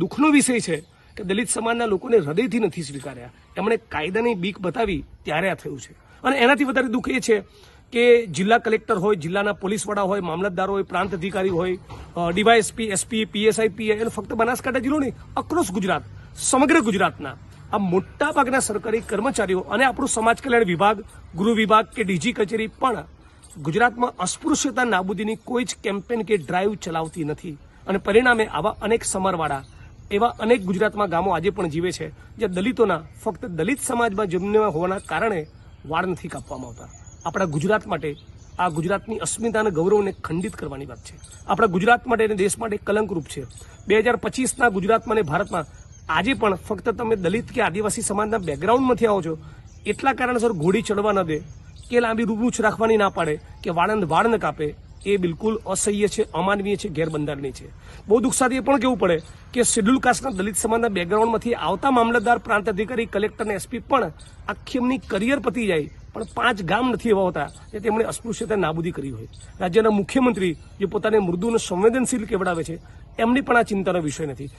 દુઃખનો વિષય છે કે દલિત સમાજના લોકોને હૃદયથી નથી સ્વીકાર્યા. એમણે કાયદાની બીક બતાવી ત્યારે આ થયું છે. અને એનાથી વધારે દુઃખ એ છે કે જિલ્લા કલેક્ટર હોય, જિલ્લાના પોલીસ વડા હોય, મામલતદાર હોય, પ્રાંત અધિકારી હોય, ડીવાયએસપી, એસપી, પીએસઆઈ, પીઆઈ, અને ફક્ત બનાસકાંઠા જિલ્લો નહીં, અક્રોસ ગુજરાત, સમગ્ર ગુજરાતના આ મોટા ભાગના સરકારી કર્મચારીઓ અને આપણું સમાજ કલ્યાણ વિભાગ, ગૃહ વિભાગ કે ડીજી કચેરી પણ ગુજરાતમાં અસ્પૃશ્યતા નાબૂદીની કોઈ જ કેમ્પેન કે ડ્રાઈવ ચલાવતી નથી. અને પરિણામે આવા અનેક સમરવાળા એવા અનેક ગુજરાતમાં ગામો આજે પણ જીવે છે જ્યાં દલિતોના ફક્ત દલિત સમાજમાં જન્મ્યા હોવાના કારણે વાળ નથી કાપવામાં આવતા. આપણા ગુજરાત માટે, આ ગુજરાતની અસ્મિતા અને ગૌરવને ખંડિત કરવાની વાત છે. આપણા ગુજરાત માટે અને દેશ માટે કલંકરૂપ છે. 2025ના ગુજરાતમાં અને ભારતમાં આજે પણ ફક્ત તમે દલિત કે આદિવાસી સમાજના બેકગ્રાઉન્ડમાંથી આવો છો એટલા કારણસર ઘોડી ચડવા ન દે કે લાંબી રૂબરૂચ રાખવાની ના પાડે કે વાળ ન કાપે, એ બિલકુલ અસહ્ય છે, અમાનવીય છે, ગેરબંધારણીય છે. બહુ દુઃખ સાથે એ પણ કહેવું પડે કે શેડ્યુલ કાસ્ટના દલિત સમાજના બેકગ્રાઉન્ડમાંથી આવતા મામલતદાર, પ્રાંત અધિકારી, કલેક્ટર અને એસપી પણ આખી એમની કરિયર પતી જાય પણ 5 ગામ નથી એવા હોતા કે તેમણે અસ્પૃશ્યતા નાબૂદી કરી હોય. રાજ્યના મુખ્યમંત્રી જે પોતાને મૃદુ અને સંવેદનશીલ કેવડાવે છે એમની પણ આ ચિંતાનો વિષય નથી.